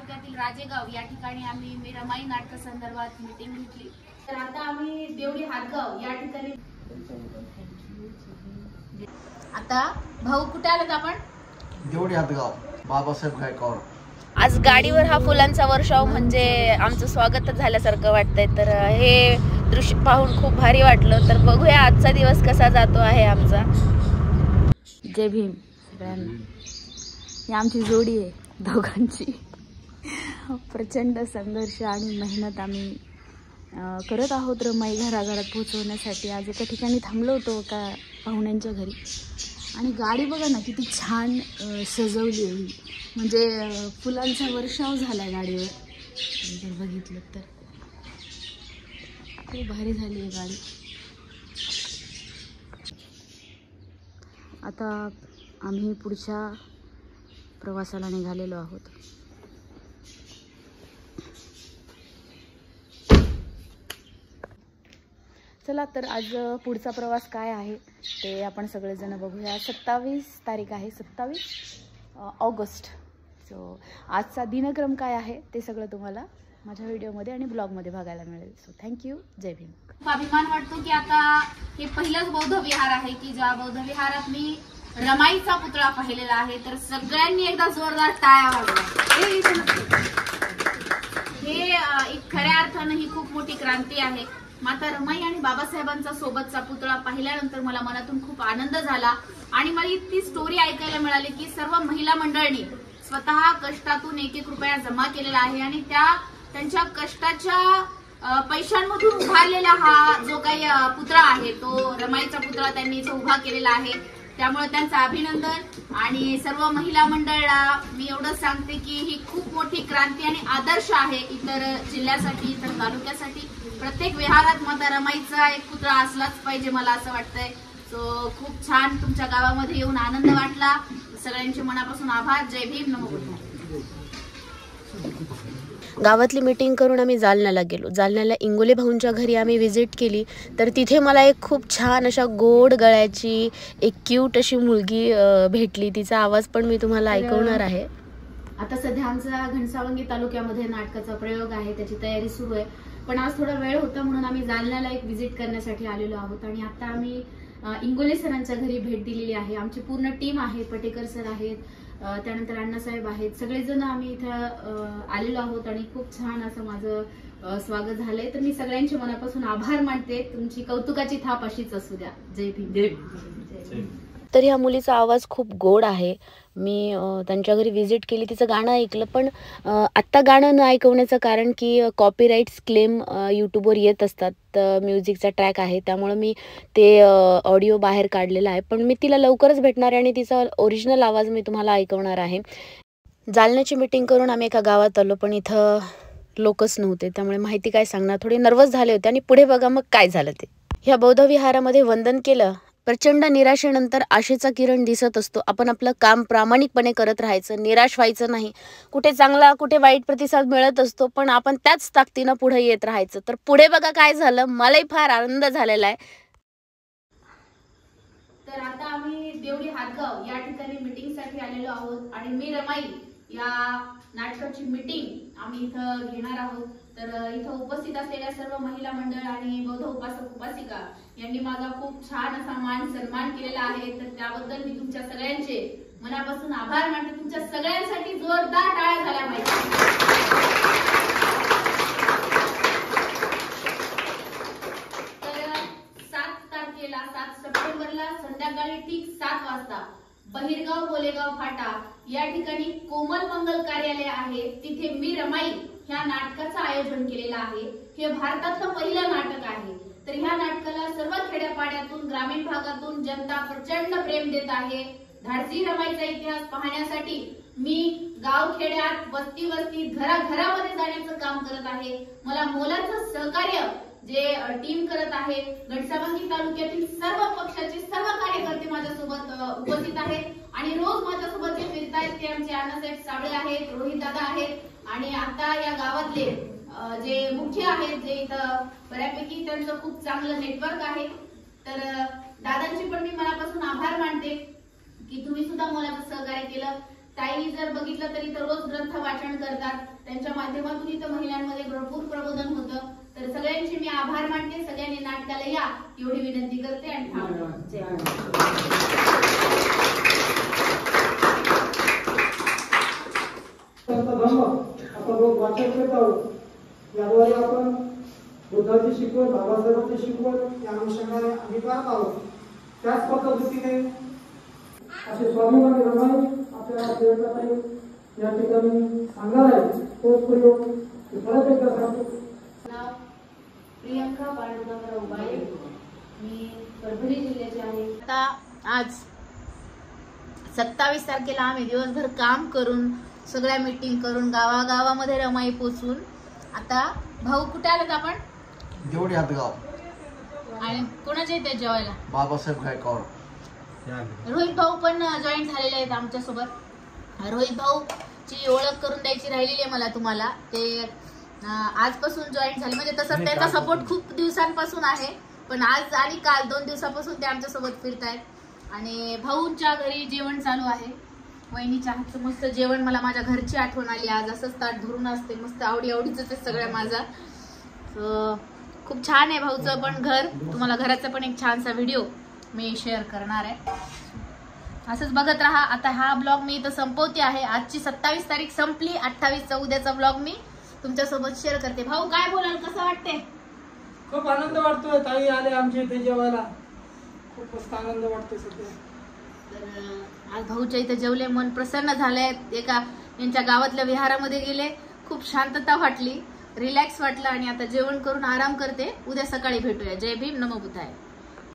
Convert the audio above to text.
तालुक्यातील राजेगाव या ठिकाणी आम्ही मी रमाई नाटक संदर्भात मीटिंग घेतली। तर आता आम्ही देवडी हातगाव या ठिकाणी आता भाऊ कुठे आलात आपण? देवडी हातगाव बाबासाहेब गायकवाड। आज गाडीवर हा फुलांचा वर्षाव म्हणजे आमचं स्वागतच झाल्यासारखं वाटतंय। तर हे दृश्य पाहून खूप भारी वाटलं। तर बघूया आजचा दिवस कसा जातो आहे आमचा। जय भीम सगळ्यांना। ही आमची जोडी आहे दोघांची। प्रचंड संघर्ष आणि मेहनत आम्ही करत आहोत रमाई घराघरात पोहोचवण्यासाठी। आज एका ठिकाणी थांबलो होतो का पाहुण्यांच्या घरी आणि गाडी बघा ना किती छान सजवली आहे। म्हणजे फुलांचा वर्षाव झाला गाडीवर जर बघितलं तर खूप भारी झाली आहे गाडी। आता आम्ही पुढच्या प्रवासाला निघालेलो आहोत। चला तर आज पुढचा प्रवास काय आहे ते आपण सगळेजण बघूया। 27 तारीख आहे, 27 ऑगस्ट। सो आजचा दिनक्रम काय आहे ते सगळं तुम्हाला माझ्या व्हिडिओमध्ये आणि ब्लॉगमध्ये बघायला मिळेल। सो थँक्यू, जय भीम। खूप अभिमान वाटतो की आता हे पहिलंच बौद्ध विहार आहे की ज्या बौद्ध विहारात मी रमाईचा पुतळा पाहिलेला आहे। तर सगळ्यांनी एकदा जोरदार टाळ्या वाजवा। हे एक खऱ्या अर्थानं ही खूप मोठी क्रांती आहे। माता रमाई आणि बाबासाहेबांचा सोबतचा पुतळा पाहिल्यानंतर मला मनातून खूप आनंद झाला आणि मला ती स्टोरी ऐकायला मिळाली की सर्व महिला मंडळांनी स्वतः कष्टातून 1-1 रुपया जमा केलेला आहे आणि त्यांच्या कष्टाच्या पैशांमधून उभारलेला हा जो काही पुतळा आहे तो रमाईचा पुतळा त्यांनी इथे उभा केलेला आहे। त्यामुळे त्यांचं अभिनंदन। आणि सर्व महिला मंडळाला मी एवढं सांगते की ही खूप मोठी क्रांती आणि आदर्श आहे इतर जिल्ह्यासाठी, इतर तालुक्यासाठी। प्रत्येक विहारात माता रमाईचा एक पुतळा असलाच पाहिजे मला असं वाटतंय। सो खूप छान तुमच्या गावामध्ये येऊन आनंद वाटला। सगळ्यांचे मनापासून आभार। जय भीम, नमो बुद्धाय। गावातली मीटिंग करून आम्ही जालन्याला गेलो। जालन्याला इंगोले भाऊंच्या घरी आम्ही व्हिजिट केली। तर तिथे मला एक खूप छान अशा गोड गळ्याची एक क्यूट अशी मुलगी भेटली। तिचा आवाज पण मी तुम्हाला ऐकवणार आहे। आता सध्या आमचा घनसावंगी तालुक्यामध्ये नाटकाचा प्रयोग आहे, त्याची तयारी सुरू आहे। पण आज थोडा वेळ होता म्हणून आम्ही जालन्याला एक व्हिजिट करण्यासाठी आलेलो आहोत आणि आता आम्ही इंगोले सरांच्या घरी भेट दिलेली आहे। आमची पूर्ण टीम आहे, पटेकर सर आहेत, त्यानंतर अण्णासाहेब आहेत, सगळेजण आम्ही इथं आलेलो आहोत आणि खूप छान असं माझं स्वागत झालंय। तर मी सगळ्यांचे मनापासून आभार मानते। तुमची कौतुकाची थाप अशीच असू द्या। जय भीम, जय भीम। तर ह्या मुलीचा आवाज खूप गोड आहे। मी त्यांच्या घरी व्हिजिट केली, तिचं गाणं ऐकलं। पण आत्ता गाणं न ऐकवण्याचं कारण की कॉपीराईट्स क्लेम यूट्यूबवर येत असतात। म्युझिकचा ट्रॅक आहे त्यामुळे मी ते ऑडिओ बाहेर काढलेला आहे। पण मी तिला लवकरच भेटणार आहे आणि तिचा ओरिजिनल आवाज मी तुम्हाला ऐकवणार आहे। जालन्याची मीटिंग करून आम्ही एका गावात आलो पण इथं लोकच नव्हते, त्यामुळे माहिती काय सांगणार, थोडे नर्वस झाले होते। आणि पुढे बघा मग काय झालं ते। ह्या बौद्ध विहारामध्ये वंदन केलं। प्रचंड निराशेनंतर आशेचा किरण दिसत असतो। आपण आपलं काम प्रामाणिकपणे करत राहायचं, निराश व्हायचं नाही। कुठे चांगला कुठे वाईट प्रतिसाद मिळत असतो पण आपण त्याच ताकदीनं पुढे येत राहायचं। तर पुढे बघा काय झालं, मलाही फार आनंद झालेला आहे। तर आता आम्ही देवडी हातगाव या ठिकाणी मीटिंगसाठी आलेलो आहोत आणि मी रमाई या नाटकाची मीटिंग आम्ही इथं घेणार आहोत। तर इथं उपस्थित असलेल्या सर्व महिला मंडळ आणि बौद्ध उपासक उपासिका यांनी माझा खूप छान असा मान सन्मान केलेला आहे। तर त्याबद्दल मी तुमच्या सगळ्यांचे मनापासून आभार मानते। तुमच्या सगळ्यांसाठी जोरदार टाळ्या झाल्या पाहिजे। तर 7 सप्टेंबरला संध्याकाळी ठीक 7 वाजता बहिरगाव गोलेगाव फाटा या ठिकाणी कोमल मंगल कार्यालय आहे, तिथे मी रमाई ह्या नाटकाचं आयोजन केलेलं आहे। हे भारतातलं पहिलं नाटक आहे। तर ह्या नाटकाला सर्व खेड्यापाड्यातून, ग्रामीण भागातून जनता प्रचंड प्रेम देत आहे। धाडसी रमाईचा इतिहास पाहण्यासाठी मी गाव खेड्यात, वस्ती वस्तीत, घराघरामध्ये जाण्याचं काम करत आहे। मला मोलाचं सहकार्य जे टीम करत आहे। घनसावंगी तालुक्यातील सर्व पक्षाचे सर्व कार्यकर्ते माझ्यासोबत उपस्थित आहेत आणि रोज माझ्यासोबत जे फिरतायत ते आमचे अण्णासाहेब साबळे आहेत, रोहित दादा आहेत आणि आता या गावातले जे मुख्य आहेत, जे इथं बऱ्यापैकी त्यांचं खूप चांगलं नेटवर्क आहे। तर दादांची पण मी मनापासून आभार मानते की तुम्ही सुद्धा मोलाचं सहकार्य केलं। ताई जर बघितलं तरी तर रोज ग्रंथ वाचन करतात. त्यांच्या माध्यमातून इथं महिलांमध्ये भरपूर प्रबोधन होतं. तर सगळ्यांचे मी आभार मानते. सगळ्यांनी नाटकाला या एवढी विनंती करते आणि आपण रोज वाचन करत आहोत. याद्वारे आपण बुद्धाची शिकवण, बाबासाहेबांची शिकवण या अनुषंगाने आम्ही पाहत आहोत. त्याच पद्धतीने असे स्वाभिमानी रमाई आपल्याला देवताताई या ठिकाणी सांगणार आहे. तोच प्रयोग परत एकदा सांगतो. नाव प्रियंका पांडुरंगराव बाळे, मी परभणी जिल्ह्याची आहे. आता आज 27 तारखेला आम्ही दिवसभर काम करून सगळ्या मीटिंग करून गावागावामध्ये रमाई पोचून आता भाऊ कुठे आलात आपण? देवडी हातगाव. आणि कोणाच्या इथे जेवायला? बाबासाहेब गायकवाड. रोहित भाऊ पण जॉईन झालेले आहेत आमच्या सोबत. रोहित भाऊ ची ओळख करून द्यायची राहिलेली आहे मला तुम्हाला. ते आजपासून जॉईन झाले, म्हणजे तसं त्यांचा सपोर्ट खूप दिवसांपासून आहे, पण आज आणि काल 2 दिवसापासून ते आमच्या सोबत फिरतायत. आणि भाऊंच्या घरी जेवण चालू आहे. वहिनीच्या हातचं मस्त जेवण, मला माझ्या घरची आठवण आली आज. असंच ताट धरून असते, मस्त आवडीचं ते सगळं माझा. खूप छान आहे भाऊचं पण घर. तुम्हाला घराचा पण एक छानसा व्हिडिओ मी शेअर करणार आहे. असंच बघत राहा. आता हा ब्लॉग मी इथं संपवते आहे. आजची 27 तारीख संपली. 28चा उद्याचा ब्लॉग मी तुमच्यासोबत शेअर करते. भाऊ काय बोलाल, कसं वाटते? खूप आनंद वाटतोय. ताई आले आमच्या इथे जेवायला. खूप मस्त आनंद वाटतोय सध्या. तर आज भाऊच्या इथे जेवले, मन प्रसन्न झालंय. यांच्या गावातल्या विहारामध्ये गेले, खूप शांतता वाटली, रिलॅक्स वाटलं. आणि आता जेवण करून आराम करते. उद्या सकाळी भेटूया. जय भीम, नमो बुद्धाय.